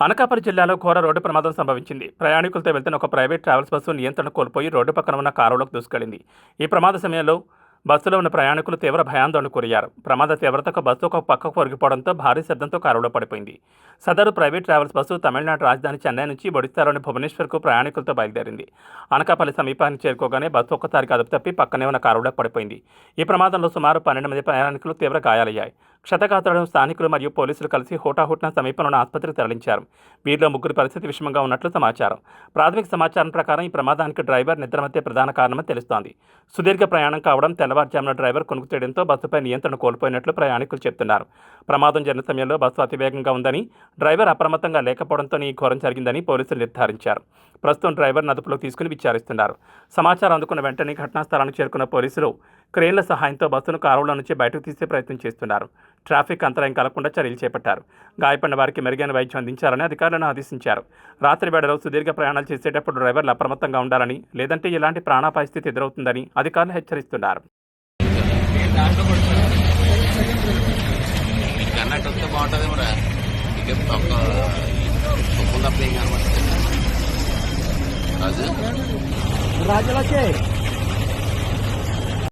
అనకాపల్లి జిల్లాలో ఘోర రోడ్డు ప్రమాదం సంభవించింది. ప్రయాణికులతో వెళ్తున్న ఒక ప్రైవేట్ ట్రావెల్స్ బస్సు నియంత్రణ కోల్పోయి రోడ్డు పక్కన ఉన్న కారులోకి దూసుకెళ్లింది. ఈ ప్రమాద సమయంలో బస్సులో ఉన్న ప్రయాణికులు తీవ్ర భయాందోళనకు గురయ్యారు. ప్రమాద తీవ్రతకు బస్సు ఒక పక్కకు ఒరిగిపోవడంతో భారీ శబ్దంతో కారులో పడిపోయింది. సదరు ప్రైవేట్ ట్రావెల్స్ బస్సు తమిళనాడు రాజధాని చెన్నై నుంచి ఒడిశాలోని భువనేశ్వర్కు ప్రయాణికులతో బయలుదేరింది. అనకాపల్లి సమీపానికి చేరుకోగానే బస్సు ఒక్కసారిగా అదుపు తప్పి పక్కనే ఉన్న కారులోకి పడిపోయింది. ఈ ప్రమాదంలో సుమారు 12 మంది ప్రయాణికులు తీవ్ర గాయాలయ్యాయి. క్షతగాత్రులను స్థానికులు మరియు పోలీసులు కలిసి హోటాహుట్న సమీపంలోని ఆసుపత్రికి తరలించారు. వీరిలో ముగ్గురి పరిస్థితి విషమంగా ఉన్నట్లు సమాచారం. ప్రాథమిక సమాచారం ప్రకారం ఈ ప్రమాదానికి డ్రైవర్ నిద్రమత్తే ప్రధాన కారణమని తెలుస్తోంది. సుదీర్ఘ ప్రయాణం కావడం, తెల్లవారుజామున డ్రైవర్ కొనుక్కు తీయడంతో బస్సుపై నియంత్రణ కోల్పోయినట్లు ప్రయాణికులు చెబుతున్నారు. ప్రమాదం జరిగిన సమయంలో బస్సు అతివేగంగా ఉందని, డ్రైవర్ అప్రమత్తంగా లేకపోవడంతో ఈ ఘోరం జరిగిందని పోలీసులు నిర్ధారించారు. ప్రస్తుతం డ్రైవర్ను అదుపులోకి తీసుకుని విచారిస్తున్నారు. సమాచారం అందుకున్న వెంటనే ఘటనా స్థలానికి చేరుకున్న పోలీసులు క్రేన్ల సహాయంతో బస్సును కారులో నుంచి బయటకు తీసే ప్రయత్నం చేస్తున్నారు. ట్రాఫిక్ అంతరాయం కలగకుండా చర్యలు చేపట్టారు. గాయపడిన వారికి మెరుగైన వైద్యం అందించాలని అధికారులను ఆదేశించారు. రాత్రి వేళలో సుదీర్ఘ ప్రయాణాలు చేసేటప్పుడు డ్రైవర్లు అప్రమత్తంగా ఉండాలని, లేదంటే ఇలాంటి ప్రాణాపాయ స్థితి ఎదురవుతుందని అధికారులు హెచ్చరిస్తున్నారు. రాజులకే